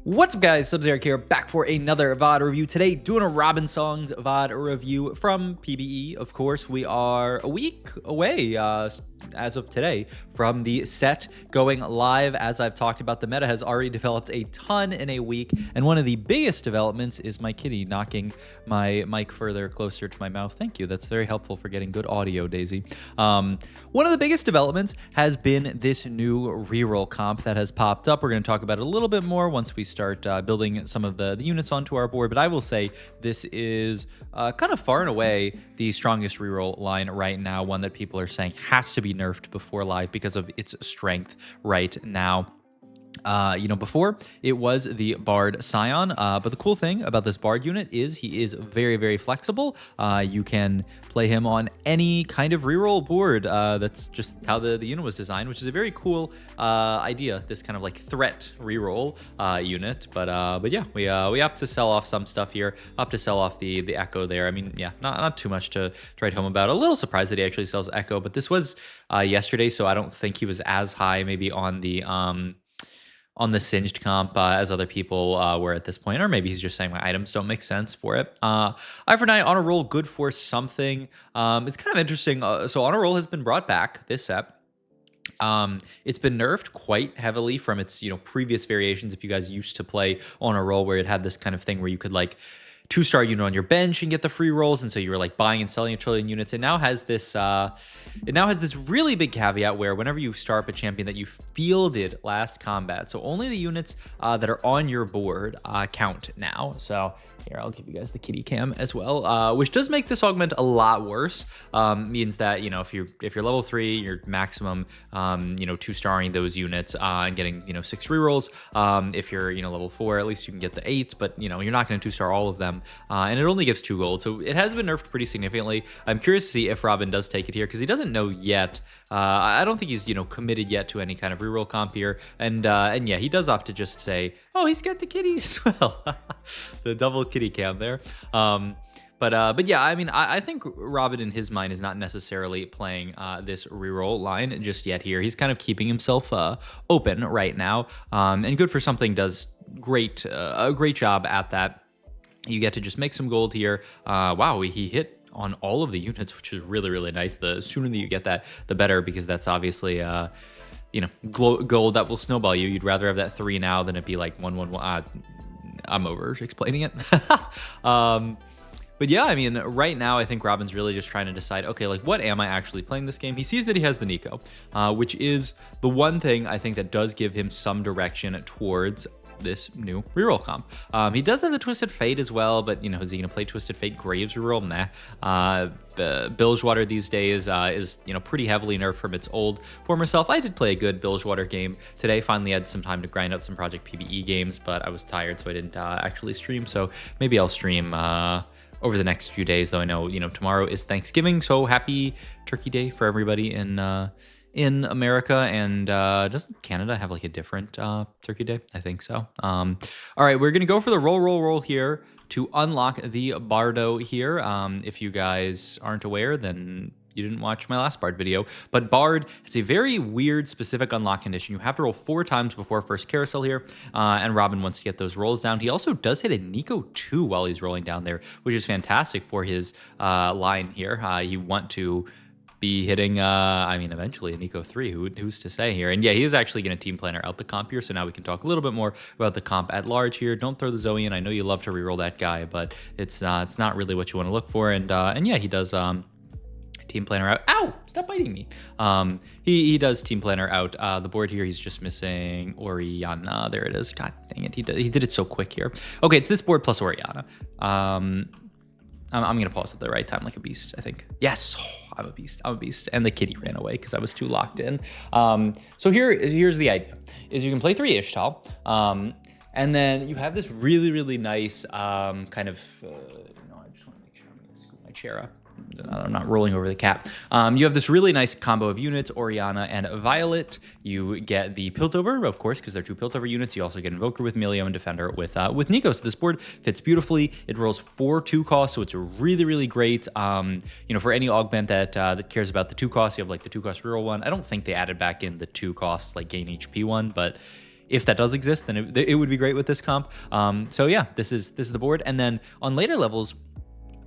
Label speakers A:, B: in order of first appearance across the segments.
A: What's up, guys? Sub-Zero here, back for another VOD review. Today, doing a Robinsongz VOD review from PBE. Of course, we are a week away, as of today, from the set going live. As I've talked about, the meta has already developed a ton in a week, and one of the biggest developments is my kitty knocking my mic further closer to my mouth. Thank you. That's very helpful for getting good audio, Daisy. One of the biggest developments has been this new reroll comp that has popped up. We're going to talk about it a little bit more once we start building some of the units onto our board, but I will say this is kind of far and away the strongest reroll line right now, one that people are saying has to be nerfed before live because of its strength right now. Before it was the Bard Scion, but the cool thing about this Bard unit is he is very, very flexible. You can play him on any kind of reroll board. That's just how the unit was designed, which is a very cool idea. This kind of like threat reroll unit. But yeah, we have to sell off some stuff here. Up to sell off the Echo there. I mean, yeah, not too much to write home about. A little surprised that he actually sells Echo, but this was yesterday, so I don't think he was as high maybe on the singed comp as other people were at this point, or maybe he's just saying my items don't make sense for it. Eye for Night on a roll, good for something. It's kind of interesting. So on a roll has been brought back this set. It's been nerfed quite heavily from its previous variations. If you guys used to play on a roll where it had this kind of thing where you could like 2-star unit on your bench and get the free rolls, and so you were like buying and selling a trillion units. It now has this really big caveat where whenever you start up a champion that you fielded last combat, so only the units that are on your board count now. So here, I'll give you guys the kitty cam as well, which does make this augment a lot worse. Means that if you're level 3, you're maximum 2-starring those units and getting 6 rerolls. If you're level 4, at least you can get the 8s, but you're not going to 2-star all of them. And it only gives 2 gold, so it has been nerfed pretty significantly. I'm curious to see if Robin does take it here, because he doesn't know yet. I don't think he's committed yet to any kind of reroll comp here, and yeah, he does opt to just say, oh, he's got the kitties as well. The double kitty cam there. But yeah, I mean, I think Robin in his mind is not necessarily playing this reroll line just yet here. He's kind of keeping himself open right now, and good for something does a great job at that. You get to just make some gold here. Wow, he hit on all of the units, which is really, really nice. The sooner that you get that, the better, because that's obviously gold that will snowball you. You'd rather have that 3 now than it be like 1-1-1. I'm over explaining it. But yeah, I mean, right now, I think Robin's really just trying to decide, okay, like, what am I actually playing this game? He sees that he has the Neeko, which is the one thing I think that does give him some direction towards this new reroll comp. He does have the Twisted Fate as well, but is he gonna play Twisted Fate Graves reroll? Meh. Bilgewater these days is pretty heavily nerfed from its old former self. I did play a good Bilgewater game today. Finally had some time to grind out some Project PBE games, but I was tired, so I didn't actually stream. So maybe I'll stream over the next few days, though I know tomorrow is Thanksgiving, so happy Turkey Day for everybody in America. And doesn't Canada have like a different Turkey Day? I think so. All right, we're gonna go for the roll here to unlock the Bardo here. If you guys aren't aware, then you didn't watch my last Bard video, but Bard has a very weird specific unlock condition. You have to roll 4 times before first carousel here, and Robin wants to get those rolls down. He also does hit a Neeko 2 while he's rolling down there, which is fantastic for his line here. You want to be hitting, I mean, eventually a Neeko 3, who's to say here? And yeah, he is actually going to team planner out the comp here, so now we can talk a little bit more about the comp at large here. Don't throw the Zoe in. I know you love to reroll that guy, but it's not really what you want to look for. And yeah, he does team planner out. Ow! Stop biting me. He does team planner out the board here. He's just missing Orianna. There it is. God dang it. He did it so quick here. Okay, it's this board plus Orianna. I'm gonna pause at the right time like a beast, I think. Yes, I'm a beast. And the kitty ran away because I was too locked in. So here's the idea: is you can play 3 Ixtal, and then you have this really, really nice kind of. I just want to make sure I'm gonna scoop my chair up. I'm not rolling over the cat. You have this really nice combo of units, Orianna and Violet. You get the Piltover, of course, because they're 2 Piltover units. You also get Invoker with Milio and Defender with Neeko. So this board fits beautifully. It rolls 4 2 costs, so it's really, really great. For any augment that cares about the 2 costs, you have like the 2 cost reroll one. I don't think they added back in the 2 costs like gain HP one, but if that does exist, then it would be great with this comp. So yeah, this is the board. And then on later levels,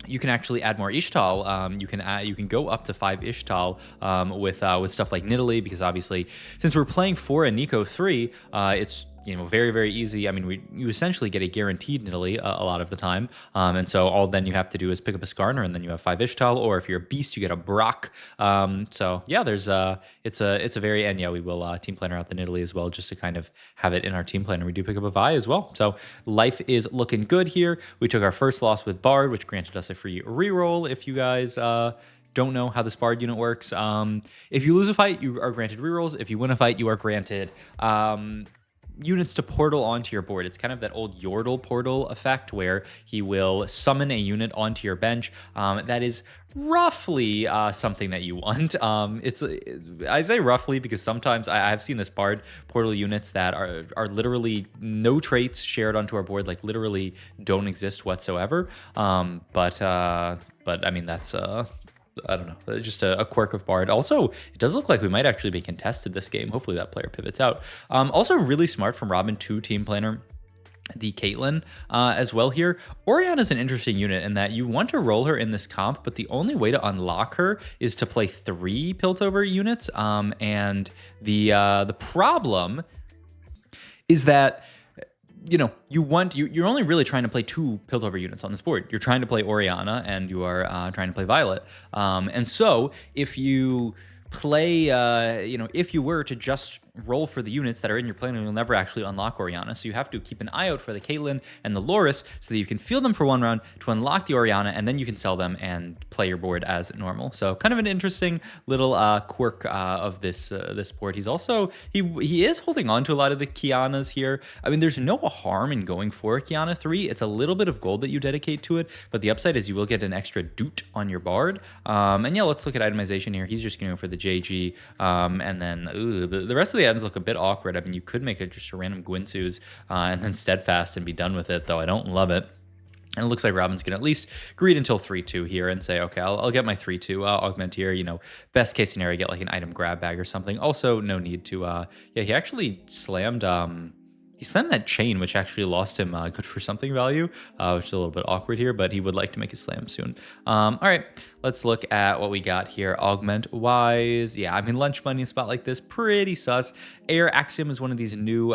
A: you can actually add more Ixtal. You can go up to 5 Ixtal with stuff like Nidalee, because obviously since we're playing for a Neeko 3, it's very, very easy. I mean, you essentially get a guaranteed Nidalee a lot of the time. And so all then you have to do is pick up a Skarner, and then you have 5 Ixtal, or if you're a beast, you get a Brock. So yeah, it's a very, and yeah, we will team planner out the Nidalee as well, just to kind of have it in our team planner. We do pick up a Vi as well. So life is looking good here. We took our first loss with Bard, which granted us a free reroll. If you guys don't know how this Bard unit works, if you lose a fight, you are granted rerolls. If you win a fight, you are granted units to portal onto your board. It's kind of that old Yordle portal effect where he will summon a unit onto your bench. That is roughly something that you want. I say roughly because sometimes I've seen this Bard portal units that are literally no traits shared onto our board, like literally don't exist whatsoever. But I mean, that's I don't know, just a quirk of Bard. Also, it does look like we might actually be contested this game. Hopefully that player pivots out. Also really smart from Robin to team planner the Caitlyn as well here. Orianna is an interesting unit in that you want to roll her in this comp, but the only way to unlock her is to play 3 Piltover units. And the problem is that you're only really trying to play 2 Piltover units on this board. You're trying to play Orianna, and you are trying to play Violet. And so if you play, if you were to just roll for the units that are in your plan, you'll never actually unlock Orianna. So you have to keep an eye out for the Caitlyn and the Loris so that you can field them for 1 round to unlock the Orianna, and then you can sell them and play your board as normal. So kind of an interesting little quirk of this board. He's also, he is holding on to a lot of the Kianas here. I mean, there's no harm in going for a Kiana 3. It's a little bit of gold that you dedicate to it, but the upside is you will get an extra doot on your bard. And yeah, let's look at itemization here. He's just going to go for the JG, and then the rest of the items look a bit awkward. I mean, you could make it just a random Gwynsu's and then Steadfast and be done with it, though I don't love it. And it looks like Robin's going to at least greed until 3-2 here and say, okay, I'll get my 3-2 augment here. Best case scenario, get like an item grab bag or something. Also, no need to, yeah, he actually slammed, he slammed that chain, which actually lost him good for something value, which is a little bit awkward here, but he would like to make a slam soon. All right, let's look at what we got here. Augment-wise, yeah, I mean, lunch money in a spot like this, pretty sus. Air Axiom is one of these new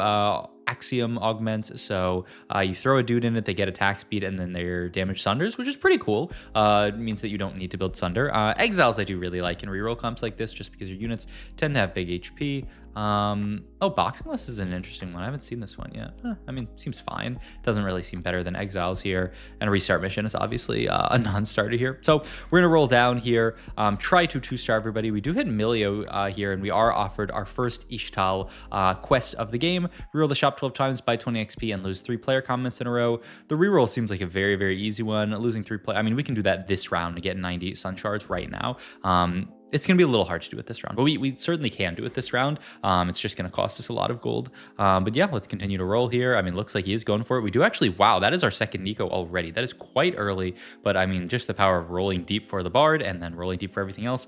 A: Axiom augments, so you throw a dude in it, they get attack speed, and then their damage sunders, which is pretty cool. It means that you don't need to build sunder. Exiles I do really like in reroll comps like this, just because your units tend to have big HP. Boxingless is an interesting one. I haven't seen this one yet. I mean, seems fine. Doesn't really seem better than Exiles here. And Restart Mission is obviously a non-starter here. So we're gonna roll down here. Try to 2-star everybody. We do hit Milio here, and we are offered our first Ixtal quest of the game. Reroll the shop 12 times, buy 20 XP, and lose 3 player comments in a row. The reroll seems like a very, very easy one. Losing 3 I mean, we can do that this round to get 90 sun shards right now. It's going to be a little hard to do it this round, but we certainly can do it this round. It's just going to cost us a lot of gold. But yeah, let's continue to roll here. I mean, looks like he is going for it. We do actually, wow, that is our second Neeko already. That is quite early, but I mean, just the power of rolling deep for the Bard and then rolling deep for everything else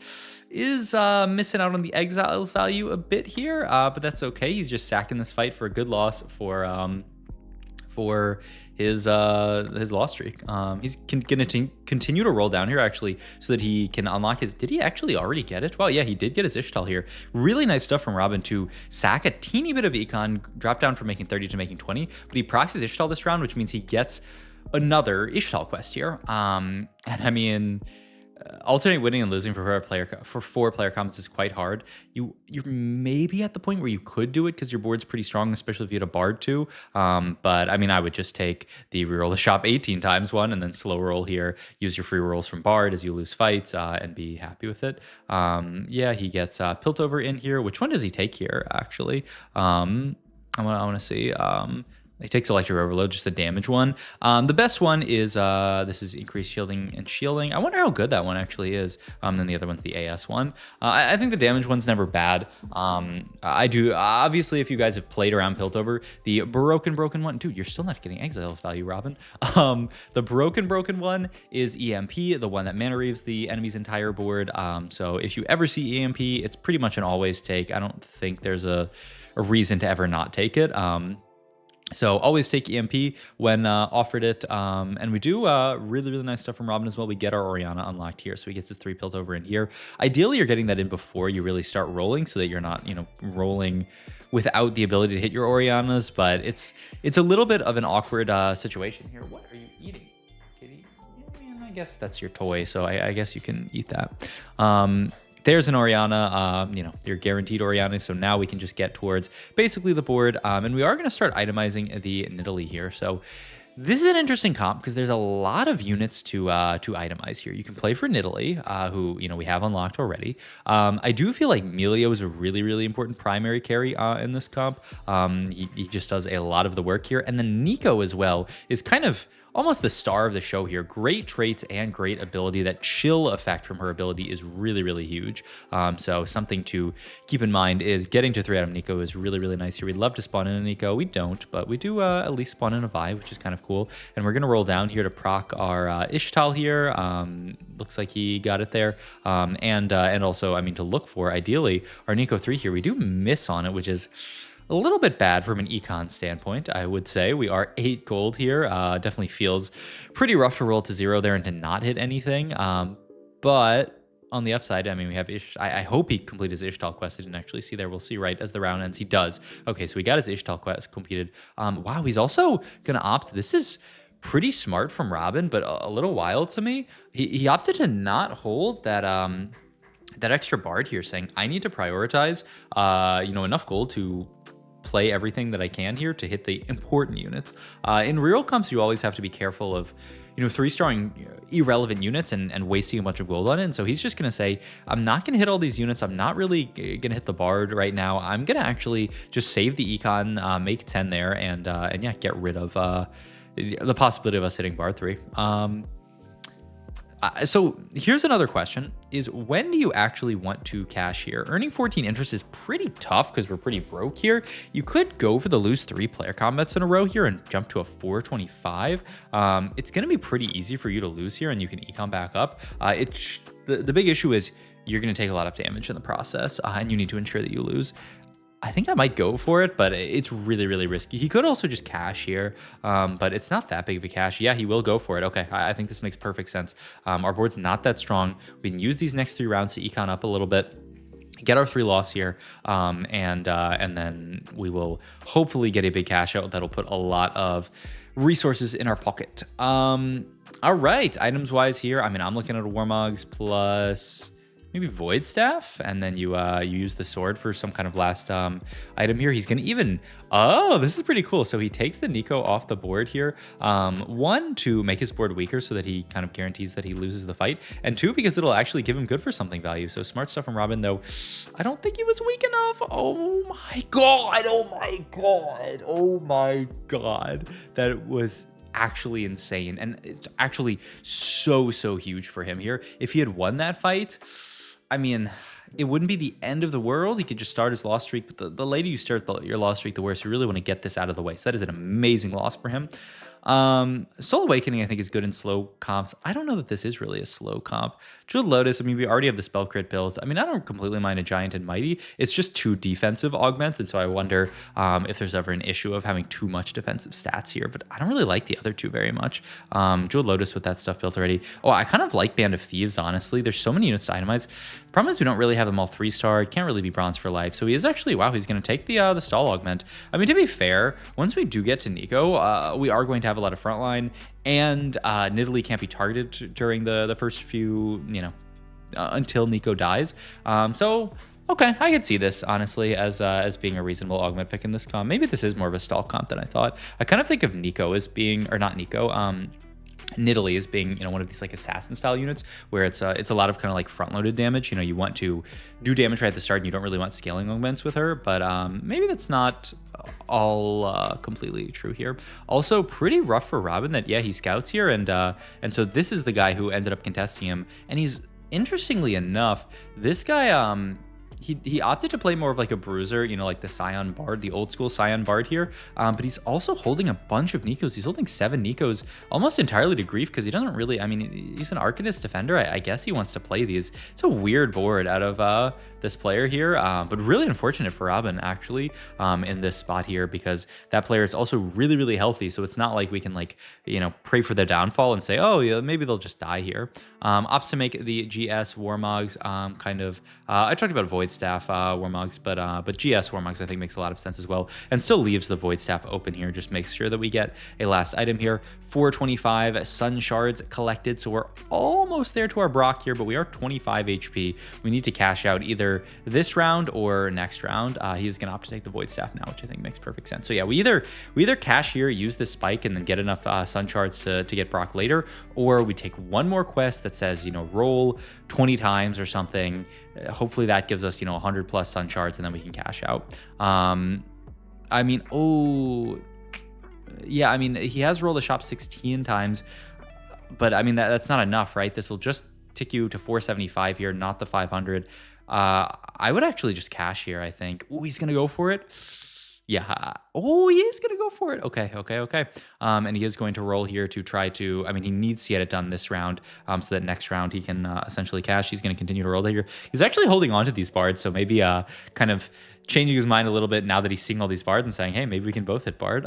A: is missing out on the Exiles value a bit here, but that's okay. He's just sacking this fight for a good loss for his loss streak. He's gonna continue to roll down here actually so that he can unlock his, did he actually already get it? Well, yeah, he did get his Ixtal here. Really nice stuff from Robin to sack a teeny bit of econ, drop down from making 30 to making 20, but he procs his Ixtal this round, which means he gets another Ixtal quest here. And I mean, alternate winning and losing for 4 player comments is quite hard. You're maybe at the point where you could do it because your board's pretty strong, especially if you had a Bard too. But I mean, I would just take the reroll the shop 18 times one and then slow roll here. Use your free rolls from Bard as you lose fights and be happy with it. Yeah, he gets Piltover in here. Which one does he take here? Actually, I want to see. He takes Electric Overload, just the damage one. The best one is, this is increased shielding and shielding. I wonder how good that one actually is. Then the other one's the AS one. I think the damage one's never bad. I do, obviously, if you guys have played around Piltover, the broken one, dude, you're still not getting Exiles value, Robin. The broken one is EMP, the one that mana reaves the enemy's entire board. So if you ever see EMP, it's pretty much an always take. I don't think there's a a reason to ever not take it. So always take EMP when offered it. And we do really, really nice stuff from Robin as well. We get our Orianna unlocked here. So he gets his 3 Piltover in here. Ideally, you're getting that in before you really start rolling so that you're not, rolling without the ability to hit your Oriannas. But it's a little bit of an awkward situation here. What are you eating, kitty? Yeah, I guess that's your toy. So I guess you can eat that. There's an Orianna, your guaranteed Orianna. So now we can just get towards basically the board. And we are going to start itemizing the Nidalee here. So this is an interesting comp because there's a lot of units to itemize here. You can play for Nidalee, who, we have unlocked already. I do feel like Milio is a really, really important primary carry in this comp. He just does a lot of the work here. And then Neeko as well is kind of almost the star of the show here. Great traits and great ability. That chill effect from her ability is really, really huge. So something to keep in mind is getting to 3-item Neeko is really, really nice here. We'd love to spawn in a Neeko. We don't, but we do at least spawn in a Vi, which is kind of cool. And we're going to roll down here to proc our Ixtal here. Looks like he got it there. And also, to look for, ideally, our Neeko 3 here. We do miss on it, which is a little bit bad from an econ standpoint, I would say. We are 8 gold here. Definitely feels pretty rough to roll to 0 there and to not hit anything. But on the upside, we have I hope he completed his Ixtal quest. I didn't actually see there. We'll see right as the round ends. He does. Okay, so we got his Ixtal quest completed. Wow, he's also going to opt. This is pretty smart from Robin, but a little wild to me. He opted to not hold that that extra bard here, saying, I need to prioritize enough gold to play everything that I can here to hit the important units. In reroll comps, you always have to be careful of 3-starring irrelevant units and wasting a bunch of gold on it. And so he's just going to say, I'm not going to hit all these units. I'm not really going to hit the bard right now. I'm going to actually just save the econ, make 10 there, and yeah, get rid of the possibility of us hitting bard 3. So here's another question, is when do you actually want to cash here? Earning 14 interest is pretty tough because we're pretty broke here. You could go for the lose 3 player combats in a row here and jump to a 425. It's going to be pretty easy for you to lose here and you can econ back up. The big issue is you're going to take a lot of damage in the process and you need to ensure that you lose. I think I might go for it, but it's really, really risky. He could also just cash here, but it's not that big of a cash. Yeah, he will go for it. Okay, I think this makes perfect sense. Our board's not that strong. We can use these next 3 rounds to econ up a little bit, get our 3 loss here, and then we will hopefully get a big cash out that'll put a lot of resources in our pocket. All right, items wise here, I'm looking at a Warmogs plus maybe Void Staff, and then you use the sword for some kind of last item here. He's gonna even, oh, this is pretty cool. So he takes the Neeko off the board here. 1, to make his board weaker so that he kind of guarantees that he loses the fight, and 2, because it'll actually give him good for something value. So smart stuff from Robin, though. I don't think he was weak enough. Oh my god, oh my god, oh my god. That was actually insane, and it's actually so huge for him here. If he had won that fight, it wouldn't be the end of the world. He could just start his loss streak, but the later you start your loss streak, the worse. You really want to get this out of the way. So that is an amazing loss for him. Soul Awakening, I think, is good in slow comps. I don't know that this is really a slow comp. Jeweled Lotus, we already have the spell crit built. I don't completely mind a Giant and Mighty. It's just 2 defensive augments, and so I wonder if there's ever an issue of having too much defensive stats here, but I don't really like the other 2 very much. Jeweled Lotus with that stuff built already. Oh, I kind of like Band of Thieves, honestly. There's so many units to itemize. Problem is we don't really have them all 3-star. Can't really be bronze for life. So he is actually, wow, he's going to take the stall augment. To be fair, once we do get to Neeko, we are going to have a lot of frontline, and Nidalee can't be targeted during the first few, until Neeko dies. So okay, I could see this honestly as being a reasonable augment pick in this comp. Maybe this is more of a stall comp than I thought. I kind of think of Neeko as being, or not Neeko, Nidalee as being, one of these like assassin style units where it's a lot of kind of like front loaded damage. You want to do damage right at the start and you don't really want scaling augments with her, but maybe that's not all completely true here. Also pretty rough for Robin that, yeah, he scouts here, and so this is the guy who ended up contesting him, and he's, interestingly enough, this guy he opted to play more of like a bruiser, you know, like the Scion Bard, the old school Scion Bard here. But he's also holding a bunch of Neekos. He's holding 7 Neekos almost entirely to grief because he doesn't really, I mean, he's an Arcanist defender. I guess he wants to play these. It's a weird board out of this player here, but really unfortunate for Robin actually in this spot here because that player is also really, really healthy. So it's not like we can like, you know, pray for their downfall and say, oh yeah, maybe they'll just die here. Opts to make the GS Warmogs kind of, I talked about Void Staff Warmogs, but GS Warmogs I think makes a lot of sense as well, and still leaves the Void Staff open here, just makes sure that we get a last item here. 425 Sun Shards collected, so we're almost there to our Brock here, but we are 25 HP. We need to cash out either this round or next round. He's gonna opt to take the Void Staff now, which I think makes perfect sense. So yeah, we either cash here, use this spike, and then get enough Sun Shards to get Brock later, or we take one more quest that says, you know, roll 20 times or something. Hopefully that gives us, you know, 100 plus Sun Shards, and then we can cash out. I mean, oh, yeah, I mean, he has rolled the shop 16 times, but I mean, that's not enough, right? This will just tick you to 475 here, not the 500. I would actually just cash here, I think. Oh, he's going to go for it. Yeah. Oh, he is going to go for it. Okay. And he is going to roll here to try to, I mean, he needs to get it done this round so that next round he can essentially cash. He's going to continue to roll here. He's actually holding on to these bards, so maybe kind of changing his mind a little bit now that he's seeing all these bards and saying, hey, maybe we can both hit bard.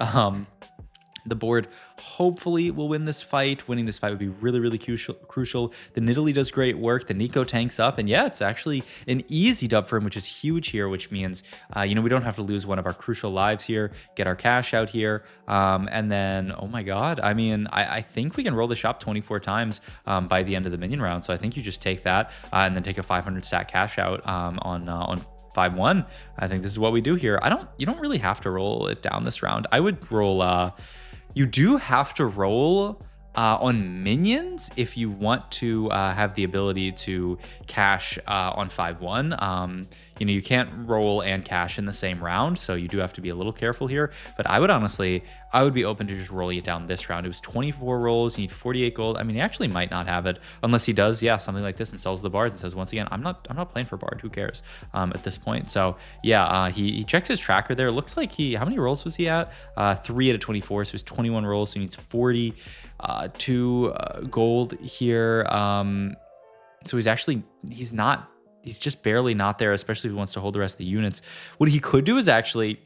A: The board hopefully will win this fight. Winning this fight would be really, really crucial. The Nidalee does great work. The Neeko tanks up. And yeah, it's actually an easy dub for him, which is huge here, which means, you know, we don't have to lose one of our crucial lives here, get our cash out here. And then, oh my God, I mean, I think we can roll the shop 24 times by the end of the minion round. So I think you just take that and then take a 500 stat cash out on 5-1. I think this is what we do here. You don't really have to roll it down this round. I would roll, you do have to roll on minions if you want to have the ability to cash on 5-1. You know, you can't roll and cash in the same round, so you do have to be a little careful here. But I would be open to just rolling it down this round. It was 24 rolls, you need 48 gold. I mean, he actually might not have it unless he does, yeah, something like this and sells the bard and says, once again, I'm not playing for bard. Who cares at this point? So yeah, he checks his tracker there. Looks like how many rolls was he at? 3 out of 24, so he was 21 rolls, so he needs 42 gold here. So he's just barely not there, especially if he wants to hold the rest of the units. What he could do is actually,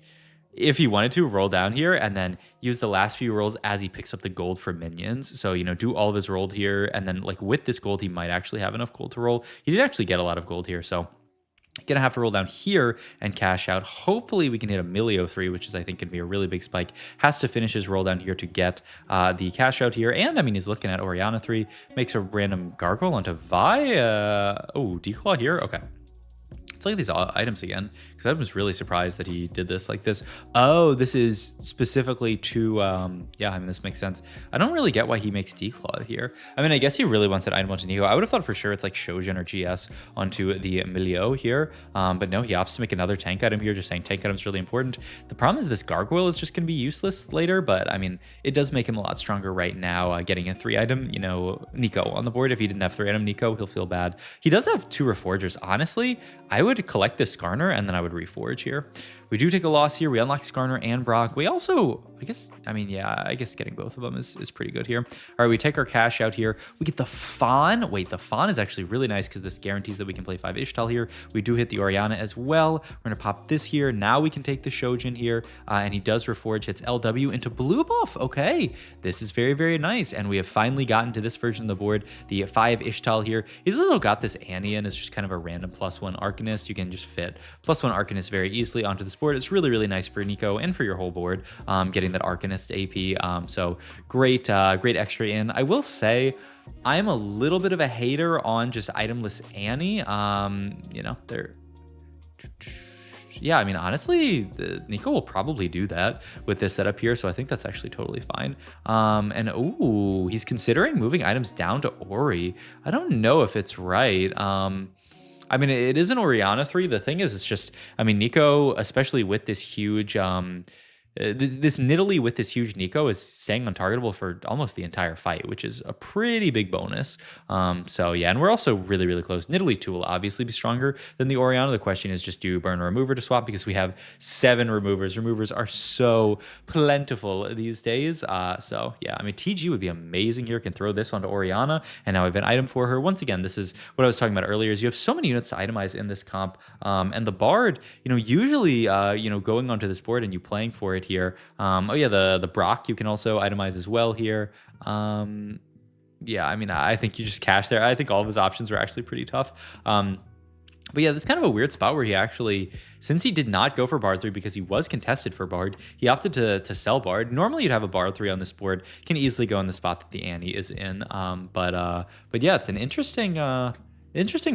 A: if he wanted to, roll down here and then use the last few rolls as he picks up the gold for minions. So, you know, do all of his rolled here, and then like with this gold, he might actually have enough gold to roll. He did actually get a lot of gold here, so gonna have to roll down here and cash out. Hopefully we can hit a Milio 3, which is I think gonna be a really big spike. Has to finish his roll down here to get the cash out here. And I mean, he's looking at Orianna 3, makes a random gargoyle onto Vi. Oh, Declaw here. Okay. Let's look at these items again, because I was really surprised that he did this like this. Oh, this is specifically to, yeah, I mean, this makes sense. I don't really get why he makes Declaw here. I mean, I guess he really wants an item onto Neeko. I would have thought for sure it's like Shojin or GS onto the Milio here. But no, he opts to make another tank item here, just saying tank item is really important. The problem is this gargoyle is just going to be useless later, but I mean, it does make him a lot stronger right now, getting a 3 item, you know, Neeko on the board. If he didn't have 3 item Neeko, he'll feel bad. He does have 2 Reforgers. Honestly, I would collect this Skarner and then I would reforge here. We do take a loss here. We unlock Skarner and Brock. We also, I guess getting both of them is pretty good here. All right, we take our cash out here. We get the Fawn. Wait, the Fawn is actually really nice because this guarantees that we can play 5 Ixtal here. We do hit the Orianna as well. We're going to pop this here. Now we can take the Shojin here, and he does reforge, hits LW into blue buff. Okay, this is very, very nice, and we have finally gotten to this version of the board, the 5 Ixtal here. He's also got this Annian as just kind of a random +1 Arcanist. You can just fit +1 Arcanist very easily onto this board. It's really, really nice for Neeko and for your whole board, getting that Arcanist AP. So great, great extra in. I will say, I'm a little bit of a hater on just itemless Annie. You know, yeah, I mean, honestly, Neeko will probably do that with this setup here, so I think that's actually totally fine. And ooh, he's considering moving items down to Ori. I don't know if it's right. I mean, it is an Orianna 3. The thing is, it's just, I mean, Neeko, especially with this huge this Nidalee with this huge Neeko is staying untargetable for almost the entire fight, which is a pretty big bonus. So yeah, and we're also really, really close. Nidalee 2 will obviously be stronger than the Orianna. The question is just do you burn a remover to swap, because we have 7 removers. Removers are so plentiful these days. So yeah, I mean, TG would be amazing here. Can throw this onto Orianna, and now I have an item for her. Once again, this is what I was talking about earlier, is you have so many units to itemize in this comp, and the Bard, usually, going onto this board and you playing for it here. Oh yeah, the Brock you can also itemize as well here. Yeah, I mean, I think you just cash there. I think all of his options are actually pretty tough. But yeah, this is kind of a weird spot where he actually, since he did not go for Bard 3 because he was contested for Bard, he opted to sell Bard. Normally you'd have a Bard 3 on this board, can easily go in the spot that the Annie is in. But yeah, it's an interesting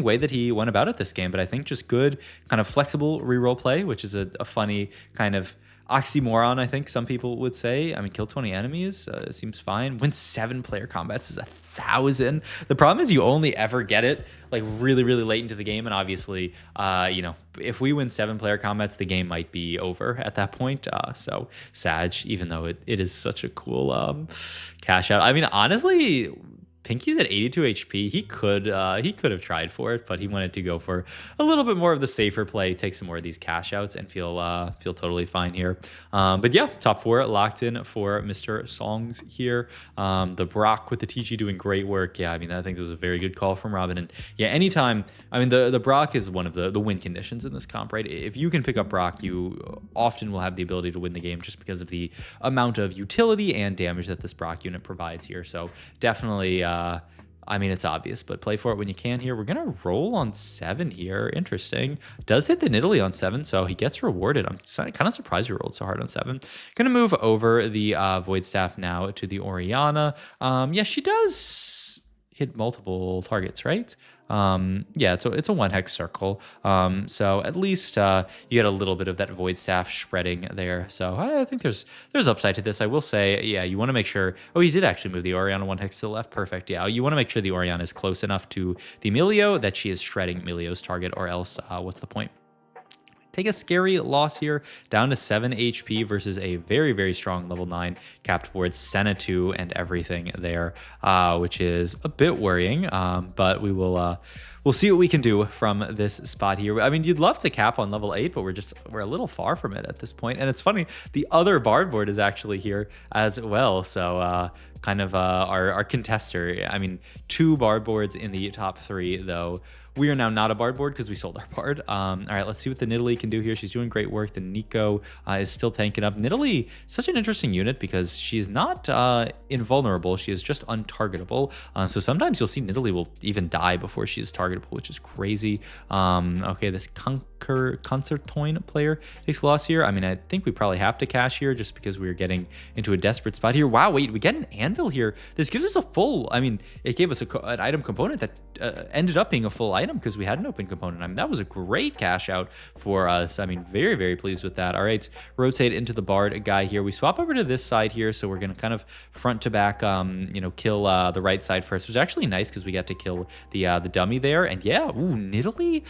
A: way that he went about it this game. But I think just good kind of flexible reroll play, which is a funny kind of oxymoron, I think some people would say. I mean, kill 20 enemies seems fine. Win 7 player combats is 1,000. The problem is you only ever get it like really, really late into the game. And obviously, if we win 7 player combats, the game might be over at that point. So Sag, even though it is such a cool cash out. I mean, honestly, Pinky's at 82 HP. He could have tried for it, but he wanted to go for a little bit more of the safer play, take some more of these cash outs, and feel totally fine here. But yeah, top 4 locked in for Mr. Songs here. The Brock with the TG doing great work. Yeah, I mean, I think it was a very good call from Robin. And yeah, anytime, I mean, the Brock is one of the win conditions in this comp, right? If you can pick up Brock, you often will have the ability to win the game just because of the amount of utility and damage that this Brock unit provides here. So definitely, I mean, it's obvious, but play for it when you can here. We're going to roll on 7 here. Interesting. Does hit the Nidalee on 7, so he gets rewarded. I'm kind of surprised we rolled so hard on 7. Going to move over the Void Staff now to the Orianna. Yeah, she does hit multiple targets, right? Yeah, it's a 1 hex circle. So at least you get a little bit of that Void Staff spreading there. So I think there's upside to this. I will say, yeah, you want to make sure. Oh, you did actually move the Orianna 1 hex to the left. Perfect. Yeah, you want to make sure the Orianna is close enough to the Milio that she is shredding Milio's target, or else what's the point? Take a scary loss here, down to 7 HP versus a very, very strong level 9 capped board, Senna 2 and everything there, which is a bit worrying, but we'll see what we can do from this spot here. I mean, you'd love to cap on level 8, but we're a little far from it at this point. And it's funny, the other Bard board is actually here as well, so kind of our contester. I mean, 2 Bard boards in the top 3, though. We are now not a Bard board because we sold our Bard. All right, let's see what the Nidalee can do here. She's doing great work. The Neeko is still tanking up. Nidalee, such an interesting unit because she's not invulnerable. She is just untargetable. So sometimes you'll see Nidalee will even die before she is targetable, which is crazy. Okay, this Concertoin player takes a loss here. I mean, I think we probably have to cash here just because we're getting into a desperate spot here. Wow, wait, we get an anvil here. This gives us a full, I mean, it gave us an item component that ended up being a full item because we had an open component. I mean, that was a great cash out for us. I mean, very, very pleased with that. All right, rotate into the Bard guy here. We swap over to this side here, so we're going to kind of front to back, kill the right side first, which was actually nice because we got to kill the dummy there. And yeah, ooh, Nidalee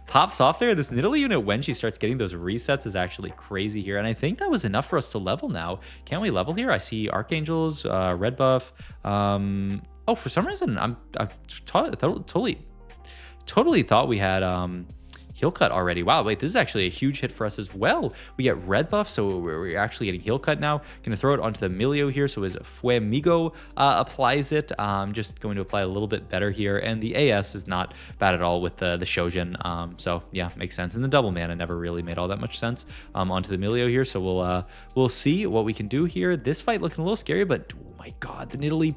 A: pops off there. This Nidalee unit, when she starts getting those resets, is actually crazy here. And I think that was enough for us to level now. Can we level here? I see Archangels, red buff. Oh, for some reason, I totally thought we had heal cut already. Wow, wait, this is actually a huge hit for us as well. We get red buff, so we're actually getting heal cut now. Gonna throw it onto the Milio here, so as Fuemigo applies it, just going to apply a little bit better here. And the AS is not bad at all with the Shojin, so yeah, makes sense. And the double mana never really made all that much sense onto the Milio here, so we'll see what we can do here. This fight looking a little scary, but oh my god, the Nidalee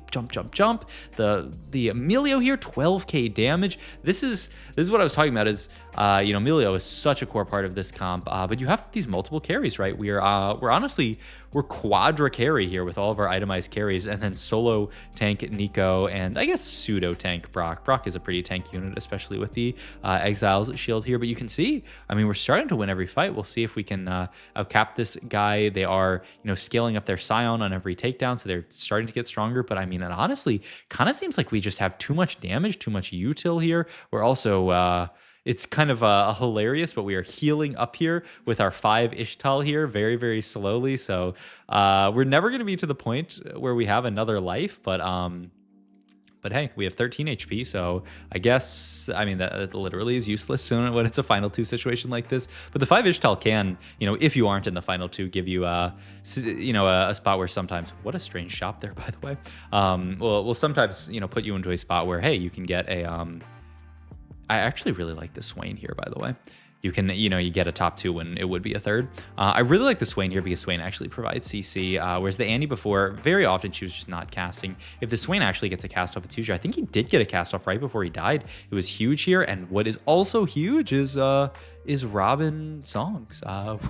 A: jump. The Milio here, 12k damage. This is what I was talking about, is Milio is such a core part of this comp, but you have these multiple carries, right? We're honestly quadra carry here with all of our itemized carries, and then solo tank Neeko, and I guess pseudo tank Brock. Brock is a pretty tank unit, especially with the Exiles shield here, but you can see, I mean, we're starting to win every fight. We'll see if we can outcap this guy. They are, scaling up their Scion on every takedown, so they're starting to get stronger, but I mean, it honestly kind of seems like we just have too much damage, too much util here. We're also it's kind of hilarious, but we are healing up here with our 5 Ixtal here very, very slowly. So we're never going to be to the point where we have another life, but hey, we have 13 HP, so I guess, I mean, that literally is useless soon when it's a final 2 situation like this. But the 5 Ixtal can, if you aren't in the final 2, give you, a spot where sometimes, what a strange shop there, by the way. Will sometimes, put you into a spot where, hey, you can get a, I actually really like the Swain here, by the way. You can, you get a top 2 when it would be a third. I really like the Swain here because Swain actually provides CC, whereas the Annie before, very often she was just not casting. If the Swain actually gets a cast off at 2, I think he did get a cast off right before he died. It was huge here, and what is also huge is Robinsongz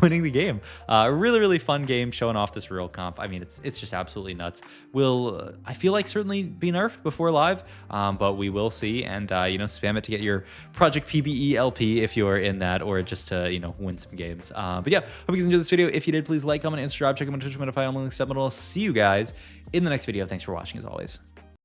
A: winning the game. Really, really fun game showing off this reroll comp. I mean, it's just absolutely nuts. Will, I feel like, certainly be nerfed before live, but we will see, and spam it to get your Project PBE LP if you're in that, or just to win some games. But yeah, hope you guys enjoyed this video. If you did, please like, comment, and subscribe. Check out my Twitch, Spotify, all my links, I'll see you guys in the next video. Thanks for watching as always.